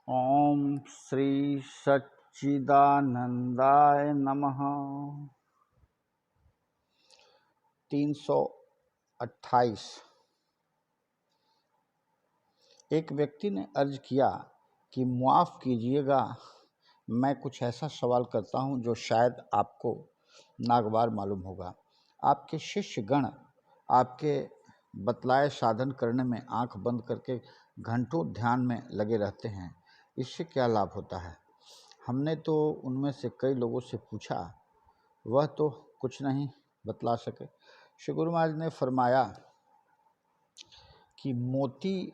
ओम श्री सच्चिदानंदाय नमः। 328। एक व्यक्ति ने अर्ज किया कि मुआफ़ कीजिएगा, मैं कुछ ऐसा सवाल करता हूँ जो शायद आपको नागवार मालूम होगा। आपके शिष्य गण आपके बतलाए साधन करने में आंख बंद करके घंटों ध्यान में लगे रहते हैं, इससे क्या लाभ होता है? हमने तो उनमें से कई लोगों से पूछा, वह तो कुछ नहीं बतला सके। श्री गुरु महाराज ने फरमाया कि मोती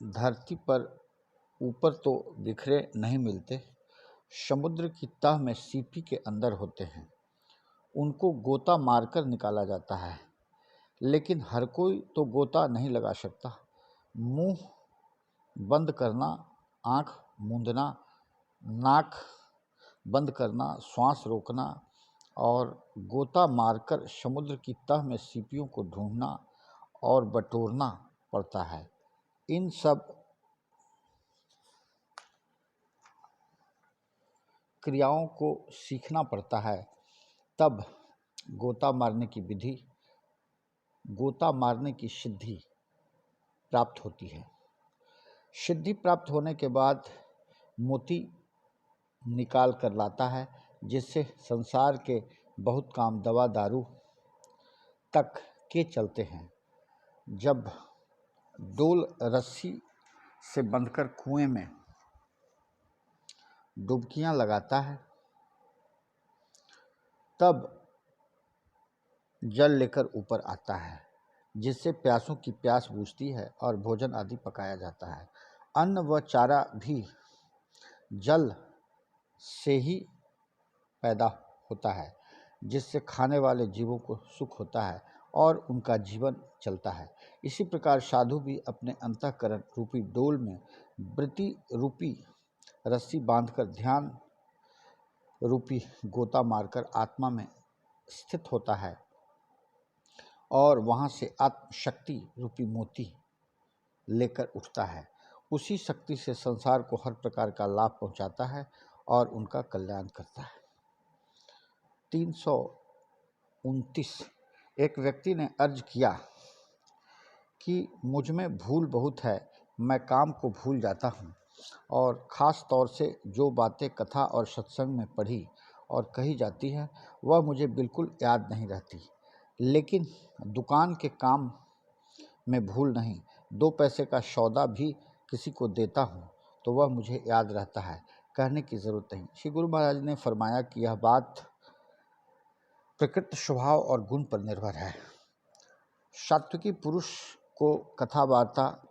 धरती पर ऊपर तो बिखरे नहीं मिलते, समुद्र की तह में सीपी के अंदर होते हैं। उनको गोता मारकर निकाला जाता है, लेकिन हर कोई तो गोता नहीं लगा सकता। मुंह बंद करना, आँख मूंदना, नाक बंद करना, श्वास रोकना और गोता मारकर समुद्र की तह में सीपियों को ढूंढना और बटोरना पड़ता है। इन सब क्रियाओं को सीखना पड़ता है, तब गोता मारने की विधि, गोता मारने की सिद्धि प्राप्त होती है। सिद्धि प्राप्त होने के बाद मोती निकाल कर लाता है, जिससे संसार के बहुत काम दवा दारू तक के चलते हैं। जब डोल रस्सी से बंधकर कुएं में डुबकियां लगाता है, तब जल लेकर ऊपर आता है, जिससे प्यासों की प्यास बुझती है और भोजन आदि पकाया जाता है। अन्न व चारा भी जल से ही पैदा होता है, जिससे खाने वाले जीवों को सुख होता है और उनका जीवन चलता है। इसी प्रकार साधु भी अपने अंतःकरण रूपी डोल में वृत्ति रूपी रस्सी बांधकर ध्यान रूपी गोता मारकर आत्मा में स्थित होता है और वहाँ से आत्मशक्ति रूपी मोती लेकर उठता है। उसी शक्ति से संसार को हर प्रकार का लाभ पहुँचाता है और उनका कल्याण करता है। 329। एक व्यक्ति ने अर्ज किया कि मुझ में भूल बहुत है, मैं काम को भूल जाता हूँ और ख़ास तौर से जो बातें कथा और सत्संग में पढ़ी और कही जाती है वह मुझे बिल्कुल याद नहीं रहती। लेकिन दुकान के काम में भूल नहीं, 2 पैसे का सौदा भी किसी को देता हूँ तो वह मुझे याद रहता है, कहने की ज़रूरत नहीं। श्री गुरु महाराज ने फरमाया कि यह बात प्रकृति स्वभाव और गुण पर निर्भर है। सात्विकी पुरुष को कथा वार्ता,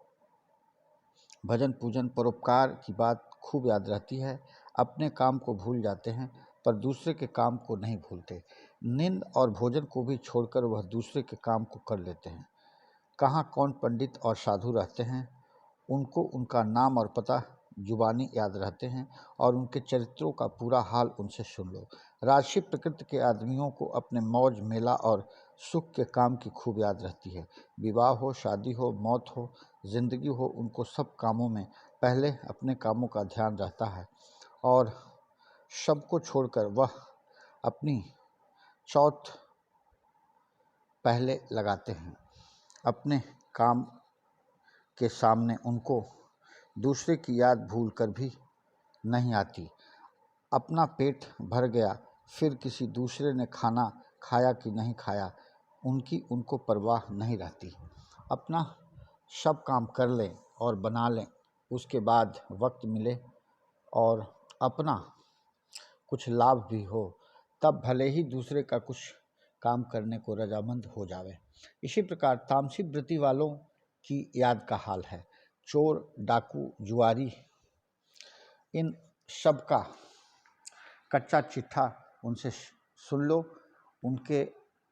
भजन पूजन, परोपकार की बात खूब याद रहती है। अपने काम को भूल जाते हैं पर दूसरे के काम को नहीं भूलते। नींद और भोजन को भी छोड़कर वह दूसरे के काम को कर लेते हैं। कहाँ कौन पंडित और साधु रहते हैं, उनको उनका नाम और पता जुबानी याद रहते हैं और उनके चरित्रों का पूरा हाल उनसे सुन लो। राजसी प्रकृति के आदमियों को अपने मौज मेला और सुख के काम की खूब याद रहती है। विवाह हो, शादी हो, मौत हो, जिंदगी हो, उनको सब कामों में पहले अपने कामों का ध्यान रहता है और सबको छोड़कर वह अपनी चौथ पहले लगाते हैं। अपने काम के सामने उनको दूसरे की याद भूल कर भी नहीं आती। अपना पेट भर गया, फिर किसी दूसरे ने खाना खाया कि नहीं खाया, उनको परवाह नहीं रहती। अपना सब काम कर लें और बना लें, उसके बाद वक्त मिले और अपना कुछ लाभ भी हो, तब भले ही दूसरे का कुछ काम करने को रजामंद हो जावे। इसी प्रकार तामसी वृत्ति वालों की याद का हाल है। चोर, डाकू, जुआरी, इन सब का कच्चा चिट्ठा उनसे सुन लो। उनके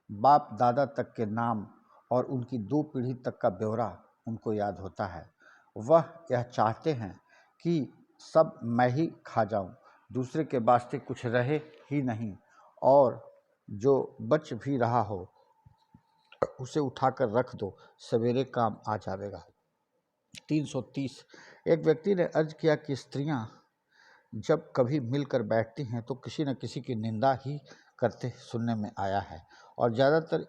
बाप दादा तक के नाम और उनकी 2 पीढ़ी तक का ब्यौरा उनको याद होता है। वह यह चाहते हैं कि सब मैं ही खा जाऊं, दूसरे के वास्ते कुछ रहे ही नहीं, और जो बच भी रहा हो उसे उठाकर रख दो, सवेरे काम आ जाएगा। 330। एक व्यक्ति ने अर्ज किया कि स्त्रियां जब कभी मिलकर बैठती हैं तो किसी न किसी की निंदा ही करते सुनने में आया है और ज़्यादातर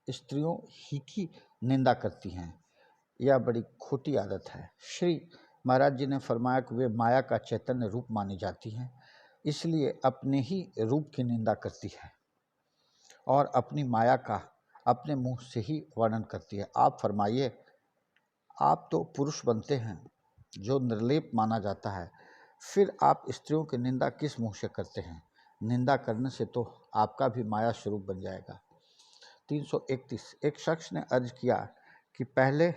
स्त्रियों ही की निंदा करती हैं। यह बड़ी खोटी आदत है। श्री महाराज जी ने फरमाया कि वे माया का चैतन्य रूप मानी जाती हैं, इसलिए अपने ही रूप की निंदा करती है और अपनी माया का अपने मुंह से ही वर्णन करती है। आप फरमाइए, आप तो पुरुष बनते हैं जो निर्लेप माना जाता है, फिर आप स्त्रियों की निंदा किस मुंह से करते हैं? निंदा करने से तो आपका भी माया स्वरूप बन जाएगा। 331 एक शख्स ने अर्ज किया कि पहले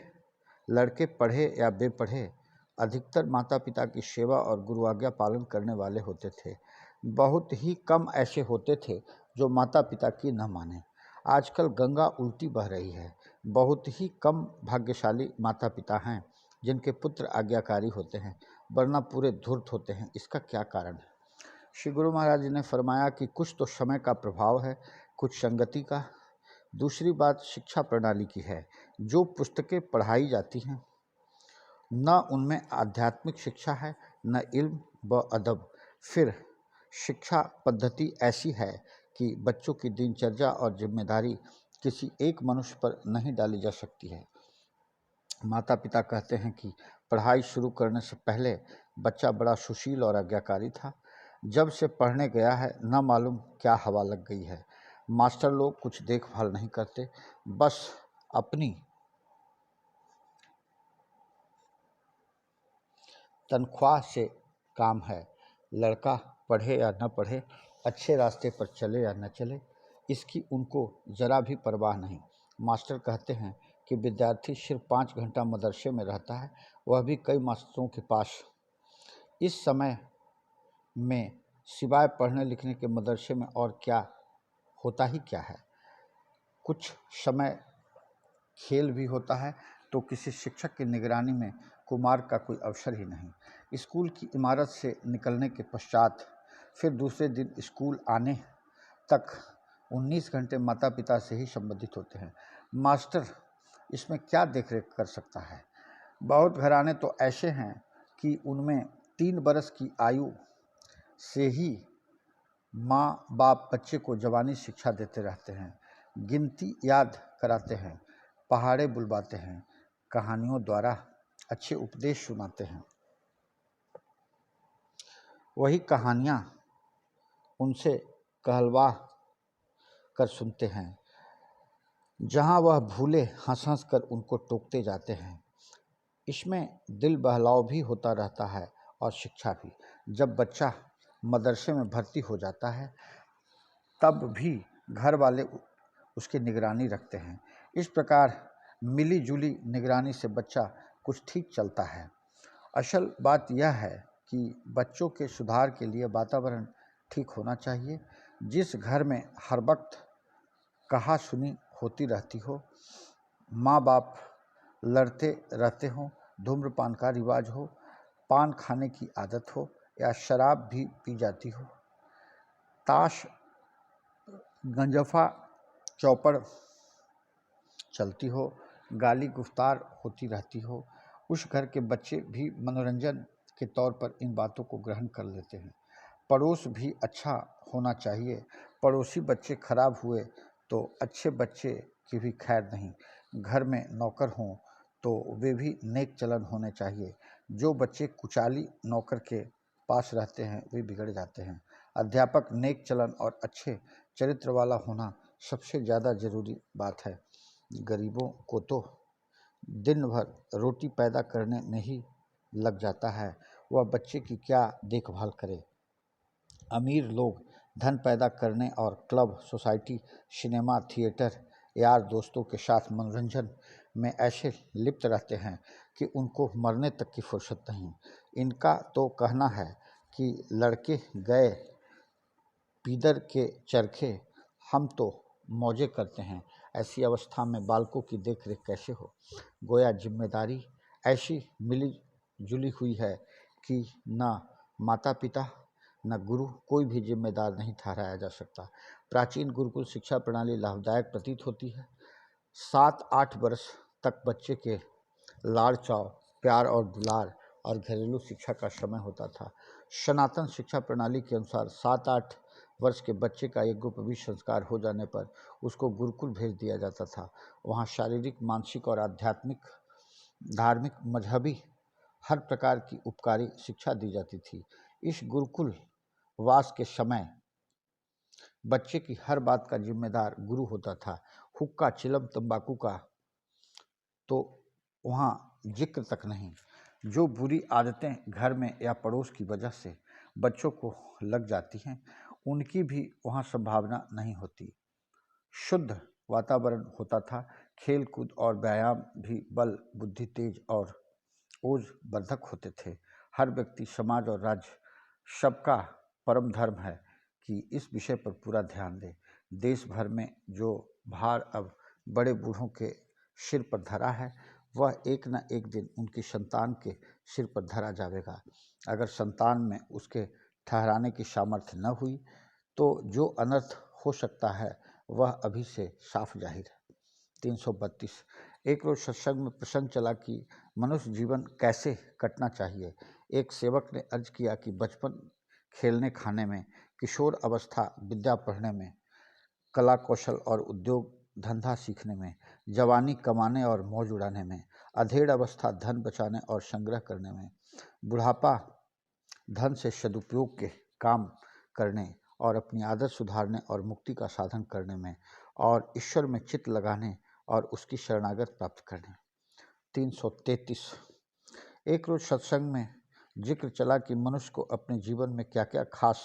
लड़के पढ़े या बेपढ़े अधिकतर माता पिता की सेवा और गुरु आज्ञा पालन करने वाले होते थे। बहुत ही कम ऐसे होते थे जो माता पिता की न माने। आजकल गंगा उल्टी बह रही है। बहुत ही कम भाग्यशाली माता पिता हैं जिनके पुत्र आज्ञाकारी होते हैं, वरना पूरे धूर्त होते हैं। इसका क्या कारण है? श्री गुरु महाराज जी ने फरमाया कि कुछ तो समय का प्रभाव है, कुछ संगति का। दूसरी बात शिक्षा प्रणाली की है। जो पुस्तकें पढ़ाई जाती हैं न उनमें आध्यात्मिक शिक्षा है, न इल्म व अदब। फिर शिक्षा पद्धति ऐसी है कि बच्चों की दिनचर्या और जिम्मेदारी किसी एक मनुष्य पर नहीं डाली जा सकती है। माता पिता कहते हैं कि पढ़ाई शुरू करने से पहले बच्चा बड़ा सुशील और आज्ञाकारी था। जब से पढ़ने गया है न मालूम क्या हवा लग गई है। मास्टर लोग कुछ देखभाल नहीं करते, बस अपनी तनख्वाह से काम है। लड़का पढ़े या न पढ़े, अच्छे रास्ते पर चले या न चले, इसकी उनको ज़रा भी परवाह नहीं। मास्टर कहते हैं कि विद्यार्थी सिर्फ 5 घंटा मदरसे में रहता है, वह भी कई मास्टरों के पास। इस समय में सिवाय पढ़ने लिखने के मदरसे में और क्या होता ही क्या है। कुछ समय खेल भी होता है तो किसी शिक्षक की निगरानी में कुमार का कोई अवसर ही नहीं। स्कूल की इमारत से निकलने के पश्चात फिर दूसरे दिन स्कूल आने तक 19 घंटे माता पिता से ही संबंधित होते हैं। मास्टर इसमें क्या देखरेख कर सकता है? बहुत घराने तो ऐसे हैं कि उनमें 3 बरस की आयु से ही माँ बाप बच्चे को जवानी शिक्षा देते रहते हैं, गिनती याद कराते हैं, पहाड़े बुलवाते हैं, कहानियों द्वारा अच्छे उपदेश सुनाते हैं। वही कहानियाँ उनसे कहलवा कर सुनते हैं, जहाँ वह भूले हंस हंस कर उनको टोकते जाते हैं। इसमें दिल बहलाव भी होता रहता है और शिक्षा भी। जब बच्चा मदरसे में भर्ती हो जाता है तब भी घर वाले उसकी निगरानी रखते हैं। इस प्रकार मिली जुली निगरानी से बच्चा कुछ ठीक चलता है। असल बात यह है कि बच्चों के सुधार के लिए वातावरण ठीक होना चाहिए। जिस घर में हर वक्त कहा सुनी होती रहती हो, माँ बाप लड़ते रहते हों, धूम्रपान का रिवाज हो, पान खाने की आदत हो या शराब भी पी जाती हो, ताश गंजफा चौपड़ चलती हो, गाली गुफ्तार होती रहती हो, उस घर के बच्चे भी मनोरंजन के तौर पर इन बातों को ग्रहण कर लेते हैं। पड़ोस भी अच्छा होना चाहिए। पड़ोसी बच्चे खराब हुए तो अच्छे बच्चे की भी खैर नहीं। घर में नौकर हों तो वे भी नेक चलन होने चाहिए। जो बच्चे कुचाली नौकर के पास रहते हैं वे बिगड़ जाते हैं। अध्यापक नेक चलन और अच्छे चरित्र वाला होना सबसे ज़्यादा ज़रूरी बात है। गरीबों को तो दिन भर रोटी पैदा करने में ही लग जाता है, वह बच्चे की क्या देखभाल करे। अमीर लोग धन पैदा करने और क्लब, सोसाइटी, सिनेमा, थिएटर, यार दोस्तों के साथ मनोरंजन में ऐसे लिप्त रहते हैं कि उनको मरने तक की फुर्सत नहीं। इनका तो कहना है कि लड़के गए पीदर के चरखे, हम तो मौजे करते हैं। ऐसी अवस्था में बालकों की देखरेख कैसे हो? गोया जिम्मेदारी ऐसी मिली जुली हुई है कि न माता पिता न गुरु, कोई भी जिम्मेदार नहीं ठहराया जा सकता। प्राचीन गुरुकुल शिक्षा प्रणाली लाभदायक प्रतीत होती है। 7-8 वर्ष तक बच्चे के लाड़ चाव प्यार और दुलार और घरेलू शिक्षा का समय होता था। सनातन शिक्षा प्रणाली के अनुसार 7-8 वर्ष के बच्चे का एक गुरुपवीठ संस्कार हो जाने पर उसको गुरुकुल भेज दिया जाता था। वहाँ शारीरिक, मानसिक और आध्यात्मिक, धार्मिक, मजहबी हर प्रकार की उपकारी शिक्षा दी जाती थी। इस गुरुकुल वास के समय बच्चे की हर बात का जिम्मेदार गुरु होता था। हुक्का, चिलम, तंबाकू का तो वहाँ जिक्र तक नहीं। जो बुरी आदतें घर में या पड़ोस की वजह से बच्चों को लग जाती हैं, उनकी भी वहाँ संभावना नहीं होती। शुद्ध वातावरण होता था। खेल कूद और व्यायाम भी बल, बुद्धि, तेज और ओज वर्धक होते थे। हर व्यक्ति, समाज और राज्य सबका परम धर्म है कि इस विषय पर पूरा ध्यान दे। देश भर में जो भार अब बड़े बूढ़ों के सिर पर धरा है, वह एक न एक दिन उनकी संतान के सिर पर धरा जाएगा। अगर संतान में उसके ठहराने की सामर्थ्य न हुई तो जो अनर्थ हो सकता है वह अभी से साफ जाहिर है। 332। एक रोज सत्संग में प्रसंग चला कि मनुष्य जीवन कैसे कटना चाहिए। एक सेवक ने अर्ज किया कि बचपन खेलने खाने में, किशोर अवस्था विद्या पढ़ने में, कला कौशल और उद्योग धंधा सीखने में, जवानी कमाने और मौज उड़ाने में, अधेड़ अवस्था धन बचाने और संग्रह करने में, बुढ़ापा धन से सदुपयोग के काम करने और अपनी आदत सुधारने और मुक्ति का साधन करने में, और ईश्वर में चित्त लगाने और उसकी शरणागत प्राप्त करने। 333। एक रोज सत्संग में जिक्र चला कि मनुष्य को अपने जीवन में क्या क्या खास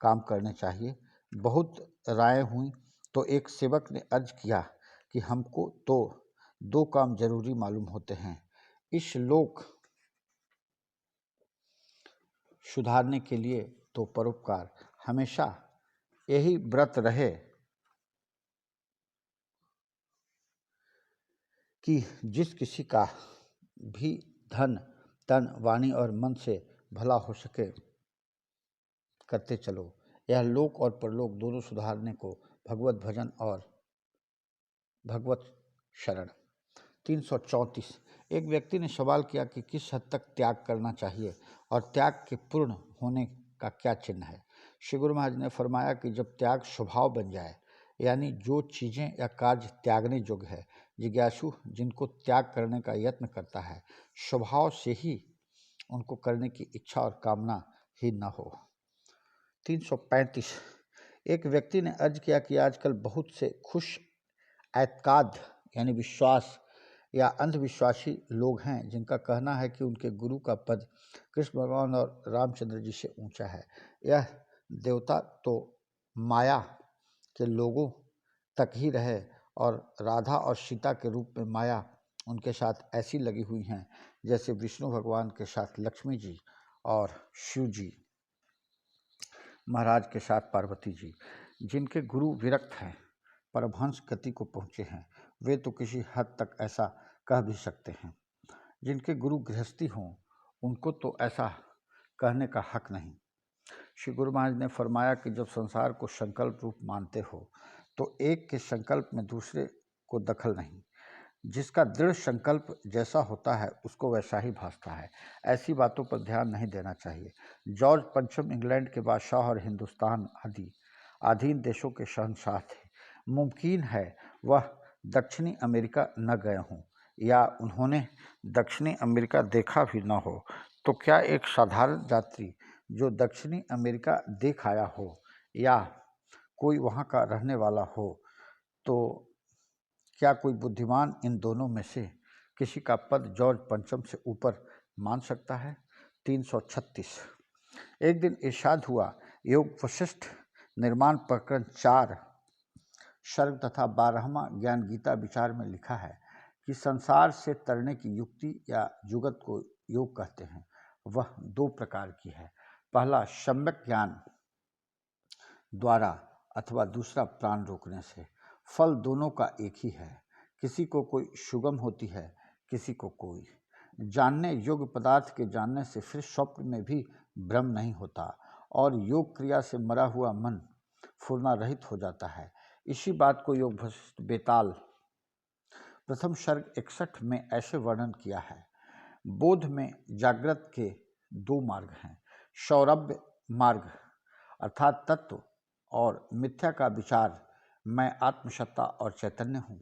काम करने चाहिए। बहुत राय हुई तो एक सेवक ने अर्ज किया कि हमको तो 2 काम जरूरी मालूम होते हैं, इस लोक सुधारने के लिए तो परोपकार। हमेशा यही व्रत रहे कि जिस किसी का भी धन, तन, वाणी और मन से भला हो सके करते चलो। यह लोक और परलोक दोनों सुधारने को भगवत भजन और भगवत शरण। 334। एक व्यक्ति ने सवाल किया कि किस हद तक त्याग करना चाहिए और त्याग के पूर्ण होने का क्या चिन्ह है। श्री गुरु महाराज ने फरमाया कि जब त्याग स्वभाव बन जाए, यानी जो चीज़ें या कार्य त्यागने योग्य है, जिज्ञासु जिनको त्याग करने का यत्न करता है, स्वभाव से ही उनको करने की इच्छा और कामना ही न हो। 335। एक व्यक्ति ने अर्ज किया कि आजकल बहुत से खुश एतकाद यानी विश्वास या अंधविश्वासी लोग हैं जिनका कहना है कि उनके गुरु का पद कृष्ण भगवान और रामचंद्र जी से ऊंचा है। यह देवता तो माया के लोगों तक ही रहे और राधा और सीता के रूप में माया उनके साथ ऐसी लगी हुई हैं जैसे विष्णु भगवान के साथ लक्ष्मी जी और शिव जी महाराज के साथ पार्वती जी। जिनके गुरु विरक्त हैं, परमहंस गति को पहुँचे हैं, वे तो किसी हद तक ऐसा कह भी सकते हैं। जिनके गुरु गृहस्थी हों, उनको तो ऐसा कहने का हक नहीं। श्री गुरु महाराज ने फरमाया कि जब संसार को संकल्प रूप मानते हो तो एक के संकल्प में दूसरे को दखल नहीं। जिसका दृढ़ संकल्प जैसा होता है उसको वैसा ही भासता है। ऐसी बातों पर ध्यान नहीं देना चाहिए। जॉर्ज पंचम इंग्लैंड के बादशाह और हिंदुस्तान आदि अधीन देशों के शहंशाह थे। मुमकिन है वह दक्षिणी अमेरिका न गए हों या उन्होंने दक्षिणी अमेरिका देखा भी न हो, तो क्या एक साधारण यात्री जो दक्षिणी अमेरिका देख आया हो या कोई वहाँ का रहने वाला हो, तो क्या कोई बुद्धिमान इन दोनों में से किसी का पद जॉर्ज पंचम से ऊपर मान सकता है। 336। एक दिन इरशाद हुआ, योग वशिष्ठ निर्माण प्रकरण 4 सर्ग तथा 12वां ज्ञान गीता विचार में लिखा है कि संसार से तरने की युक्ति या जुगत को योग कहते हैं। वह 2 प्रकार की है। पहला सम्यक ज्ञान द्वारा अथवा दूसरा प्राण रोकने से। फल दोनों का एक ही है। किसी को कोई सुगम होती है, किसी को कोई। जानने योग्य पदार्थ के जानने से फिर स्वप्न में भी भ्रम नहीं होता और योग क्रिया से मरा हुआ मन फूर्णा रहित हो जाता है। इसी बात को योग वशिष्ठ बेताल प्रथम सर्ग 61 में ऐसे वर्णन किया है। बोध में जागृत के दो मार्ग हैं। सौरभ्य मार्ग अर्थात तत्व और मिथ्या का विचार, मैं आत्मसत्ता और चैतन्य हूँ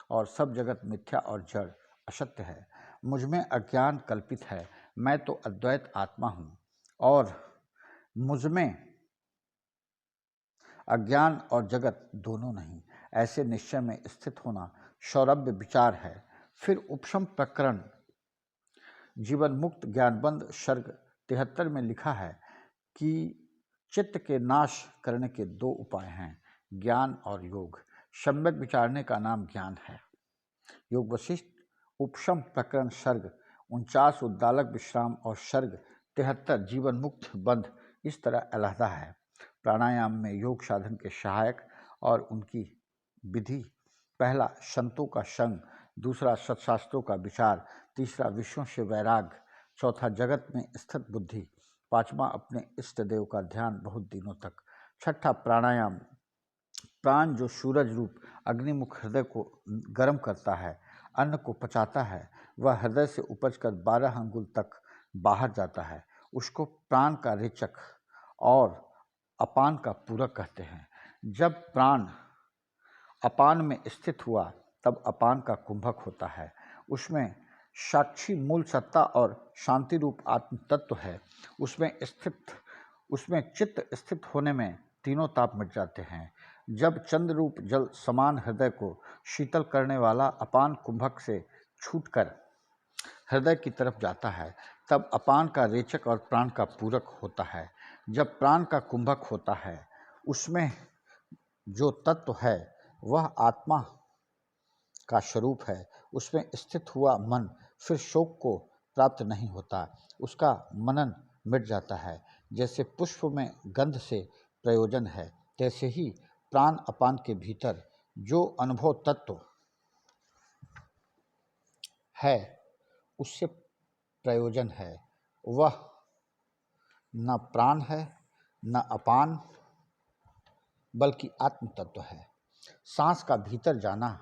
और सब जगत मिथ्या और जड़ असत्य है। मुझ में अज्ञान कल्पित है, मैं तो अद्वैत आत्मा हूँ और मुझ में अज्ञान और जगत दोनों नहीं। ऐसे निश्चय में स्थित होना सौरभ्य विचार है। फिर उपशम प्रकरण जीवन मुक्त ज्ञानबंध सर्ग 73 में लिखा है कि चित्त के नाश करने के दो उपाय हैं, ज्ञान और योग। सम्यक विचारने का नाम ज्ञान है। योग वशिष्ठ उपशम प्रकरण सर्ग 49 उद्दालक विश्राम और सर्ग 73 जीवन मुक्त बंध इस तरह अलहदा है। प्राणायाम में योग साधन के सहायक और उनकी विधि: पहला संतों का संग, दूसरा सत्शास्त्रों का विचार, तीसरा विषयों से वैराग्य, चौथा जगत में स्थित बुद्धि, पांचवा अपने इष्ट देव का ध्यान बहुत दिनों तक, छठा प्राणायाम। प्राण जो सूरज रूप अग्निमुख हृदय को गर्म करता है, अन्न को पचाता है, वह हृदय से उपजकर 12 अंगुल तक बाहर जाता है, उसको प्राण का रेचक और अपान का पूरक कहते हैं। जब प्राण अपान में स्थित हुआ तब अपान का कुंभक होता है। उसमें साक्षी मूल सत्ता और शांति रूप आत्म तत्व है। उसमें चित्त स्थित होने में तीनों ताप मिट जाते हैं। जब चंद्र रूप जल समान हृदय को शीतल करने वाला अपान कुंभक से छूटकर हृदय की तरफ जाता है, तब अपान का रेचक और प्राण का पूरक होता है। जब प्राण का कुंभक होता है, उसमें जो तत्व है वह आत्मा का स्वरूप है। उसमें स्थित हुआ मन फिर शोक को प्राप्त नहीं होता, उसका मनन मिट जाता है। जैसे पुष्प में गंध से प्रयोजन है, तैसे ही प्राण अपान के भीतर जो अनुभव तत्व है उससे प्रयोजन है, वह न प्राण है न अपान बल्कि आत्म तत्व है। सांस का भीतर जाना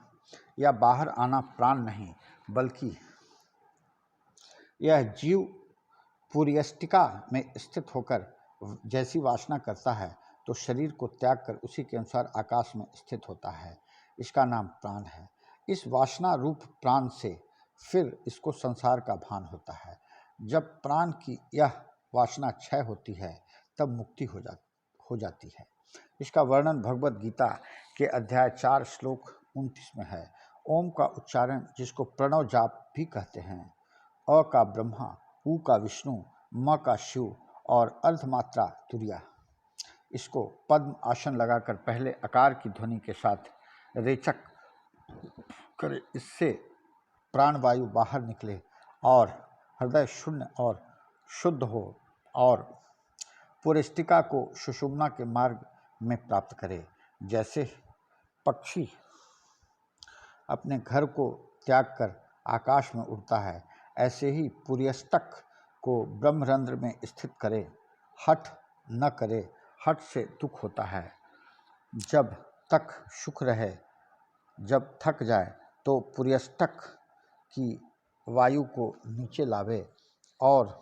या बाहर आना प्राण नहीं, बल्कि यह जीव पुर्यष्टिका में स्थित होकर जैसी वासना करता है तो शरीर को त्याग कर उसी के अनुसार आकाश में स्थित होता है, इसका नाम प्राण है। इस वासना रूप प्राण से फिर इसको संसार का भान होता है। जब प्राण की यह वासना क्षय होती है तब मुक्ति हो जाती है। इसका वर्णन भगवद गीता के अध्याय 4 श्लोक 29 में है। ओम का उच्चारण, जिसको प्रणव जाप भी कहते हैं, अ का ब्रह्मा, उ का विष्णु, म का शिव और अर्धमात्रा तुरिया। इसको पद्म आसन लगाकर पहले आकार की ध्वनि के साथ रेचक करे, इससे प्राणवायु बाहर निकले और हृदय शून्य और शुद्ध हो और पुरिष्टिका को सुषुम्ना के मार्ग में प्राप्त करे। जैसे पक्षी अपने घर को त्याग कर आकाश में उड़ता है, ऐसे ही पुर्यष्टक को ब्रह्मरंध्र में स्थित करे। हठ न करे, हठ से दुख होता है। जब तक सुख रहे, जब थक जाए तो पुर्यष्टक की वायु को नीचे लावे और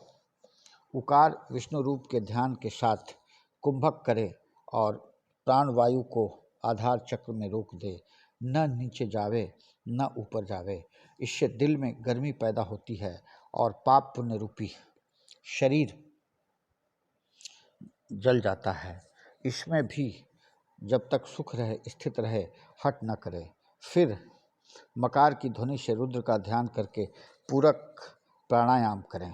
उकार विष्णु रूप के ध्यान के साथ कुंभक करे और प्राणवायु को आधार चक्र में रोक दे। न नीचे जावे न ऊपर जावे। इससे दिल में गर्मी पैदा होती है और पाप पुण्य रूपी शरीर जल जाता है। इसमें भी जब तक सुख रहे, स्थित रहे, हट न करे। फिर मकार की ध्वनि से रुद्र का ध्यान करके पूरक प्राणायाम करें।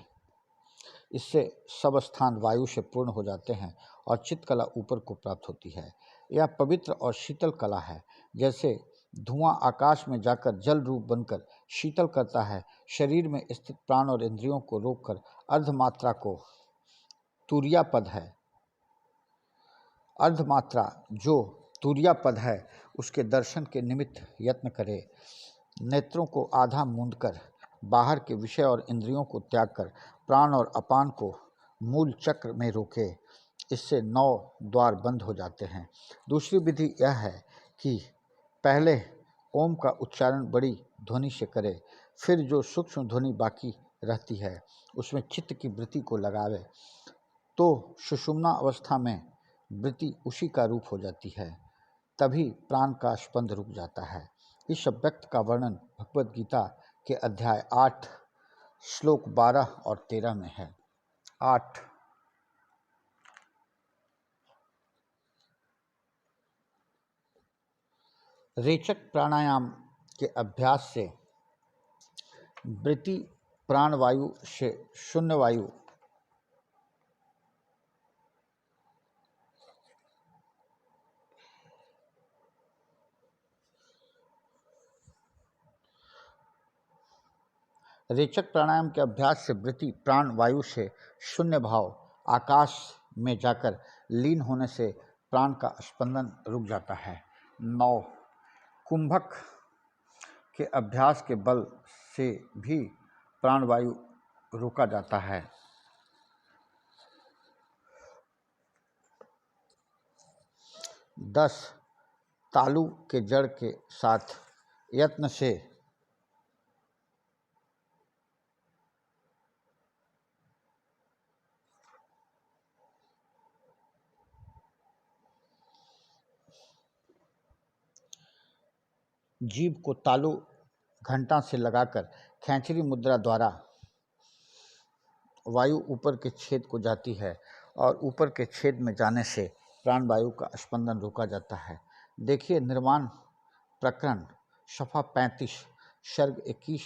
इससे सब स्थान वायु से पूर्ण हो जाते हैं और चित्तकला ऊपर को प्राप्त होती है। यह पवित्र और शीतल कला है। जैसे धुआं आकाश में जाकर जल रूप बनकर शीतल करता है, शरीर में स्थित प्राण और इंद्रियों को रोककर अर्धमात्रा को तुरिया पद है। अर्धमात्रा जो तुरिया पद है उसके दर्शन के निमित्त यत्न करे। नेत्रों को आधा मूंदकर बाहर के विषय और इंद्रियों को त्याग कर प्राण और अपान को मूल चक्र में रोके। इससे 9 द्वार बंद हो जाते हैं। दूसरी विधि यह है कि पहले ओम का उच्चारण बड़ी ध्वनि से करे, फिर जो सूक्ष्म ध्वनि बाकी रहती है उसमें चित्त की वृत्ति को लगावे तो सुषुम्ना अवस्था में वृत्ति उसी का रूप हो जाती है, तभी प्राण का स्पंद रुक जाता है। इस अव्यक्त का वर्णन भगवद गीता के अध्याय 8 श्लोक 12 और 13 में है। 8 रेचक प्राणायाम के अभ्यास से वृत्ति प्राणवायु से शून्य वायु रेचक प्राणायाम के अभ्यास से वृत्ति प्राण वायु से शून्य भाव आकाश में जाकर लीन होने से प्राण का स्पंदन रुक जाता है। 9 कुंभक के अभ्यास के बल से भी प्राणवायु रोका जाता है। 10 तालु के जड़ के साथ यत्न से जीभ को तालु घंटा से लगाकर खैंचरी मुद्रा द्वारा वायु ऊपर के छेद को जाती है और ऊपर के छेद में जाने से प्राण वायु का स्पंदन रोका जाता है। देखिए निर्वाण प्रकरण सफा 35 सर्ग 21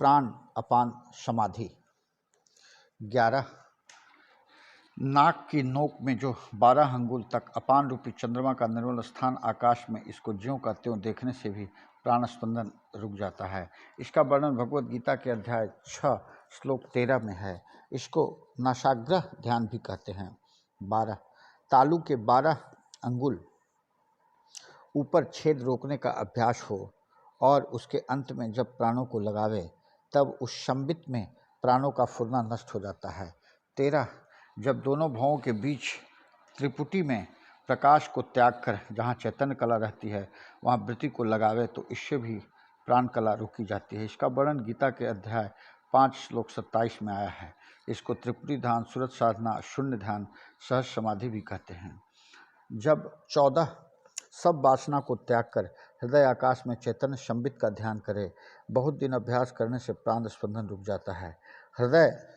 प्राण अपान समाधि। 11 नाक की नोक में जो 12 अंगुल तक अपान रूपी चंद्रमा का निर्मल स्थान आकाश में, इसको ज्यों का त्यों देखने से भी प्राण स्पंदन रुक जाता है। इसका वर्णन भगवद गीता के अध्याय 6 श्लोक 13 में है। इसको नासाग्रह ध्यान भी कहते हैं। 12 तालु के 12 अंगुल ऊपर छेद रोकने का अभ्यास हो और उसके अंत में जब प्राणों को लगावे तब उस संबित में प्राणों का फुरना नष्ट हो जाता है। 13 जब दोनों भावों के बीच त्रिपुटी में प्रकाश को त्याग कर जहाँ चैतन्य कला रहती है वहाँ वृत्ति को लगावे तो इससे भी प्राण कला रोकी जाती है। इसका वर्णन गीता के अध्याय 5 श्लोक 27 में आया है। इसको त्रिपुटी ध्यान, सूरत साधना, शून्य ध्यान, सहज समाधि भी कहते हैं। जब 14 सब वासना को त्याग कर हृदय आकाश में चैतन्य संबित का ध्यान करे, बहुत दिन अभ्यास करने से प्राण स्पंदन रुक जाता है। हृदय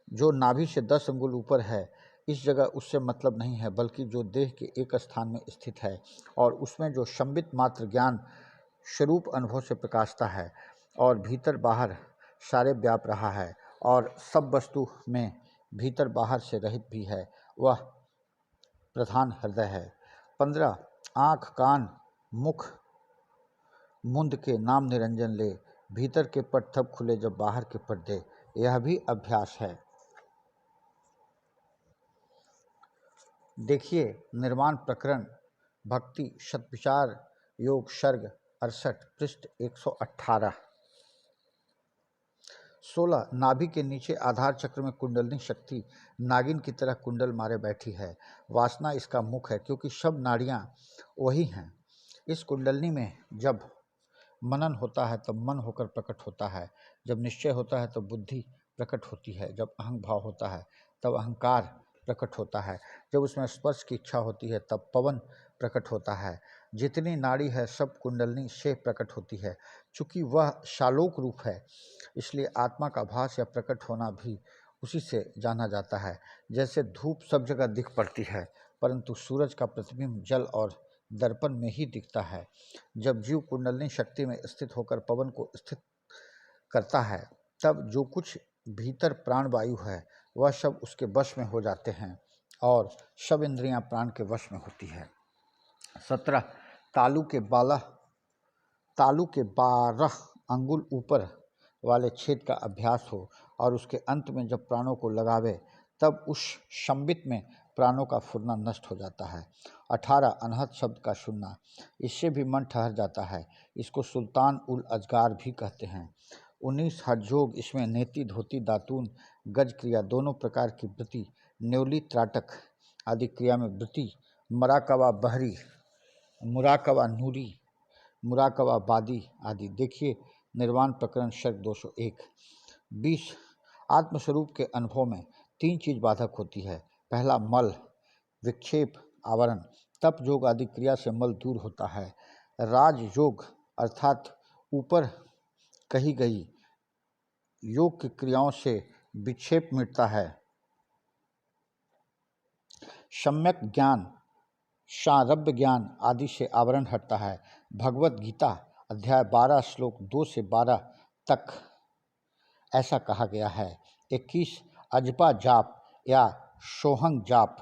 जो नाभि से 10 अंगुल ऊपर है, इस जगह उससे मतलब नहीं है, बल्कि जो देह के एक स्थान में स्थित है और उसमें जो संबित मात्र ज्ञान स्वरूप अनुभव से प्रकाशता है और भीतर बाहर सारे व्याप रहा है और सब वस्तु में भीतर बाहर से रहित भी है, वह प्रधान हृदय है। 15 आँख, कान, मुख मुंद के नाम निरंजन ले, भीतर के पट तब खुले जब बाहर के पट दे, यह भी अभ्यास है। देखिए निर्वाण प्रकरण भक्ति सत्विचार योग सर्ग 68 पृष्ठ 118। 16 नाभि के नीचे आधार चक्र में कुंडलिनी शक्ति नागिन की तरह कुंडल मारे बैठी है। वासना इसका मुख है क्योंकि सब नाड़ियाँ वही हैं। इस कुंडलिनी में जब मनन होता है तब मन होकर प्रकट होता है, जब निश्चय होता है तब बुद्धि प्रकट होती है, जब अहंग भाव होता है तब अहंकार प्रकट होता है, जब उसमें स्पर्श की इच्छा होती है तब पवन प्रकट होता है। जितनी नाड़ी है सब कुंडलिनी से प्रकट होती है। चूँकि वह शालोक रूप है इसलिए आत्मा का भास या प्रकट होना भी उसी से जाना जाता है। जैसे धूप सब जगह दिख पड़ती है परंतु सूरज का प्रतिबिंब जल और दर्पण में ही दिखता है। जब जीव कुंडलिनी शक्ति में स्थित होकर पवन को स्थित करता है तब जो कुछ भीतर प्राण वायु है वह सब उसके वश में हो जाते हैं और सब इंद्रियां प्राण के वश में होती है। 17 तालु के 12 अंगुल ऊपर वाले छेद का अभ्यास हो और उसके अंत में जब प्राणों को लगावे तब उस संबित में प्राणों का फुरना नष्ट हो जाता है। 18 अनहद शब्द का सुनना, इससे भी मन ठहर जाता है। इसको सुल्तान उल अजगार भी कहते हैं। 19 हठयोग, इसमें नेति धोती दातून गज क्रिया दोनों प्रकार की वृत्ति, न्योली त्राटक आदि क्रिया में वृत्ति, मराकवा बहरी मुराकवा नूरी मुराकबा बादी आदि। देखिए निर्वाण प्रकरण सर्ग 201। 20 आत्मस्वरूप के अनुभव में 3 चीज बाधक होती है। पहला मल, विक्षेप, आवरण। तप योग आदि क्रिया से मल दूर होता है। राजयोग अर्थात ऊपर कही गई योग की क्रियाओं से विक्षेप मिटता है। सम्यक ज्ञान, शारब्य ज्ञान आदि से आवरण हटता है। भगवत गीता अध्याय 12 श्लोक 2 से 12 तक ऐसा कहा गया है। 21 अजपा जाप या सोहंग जाप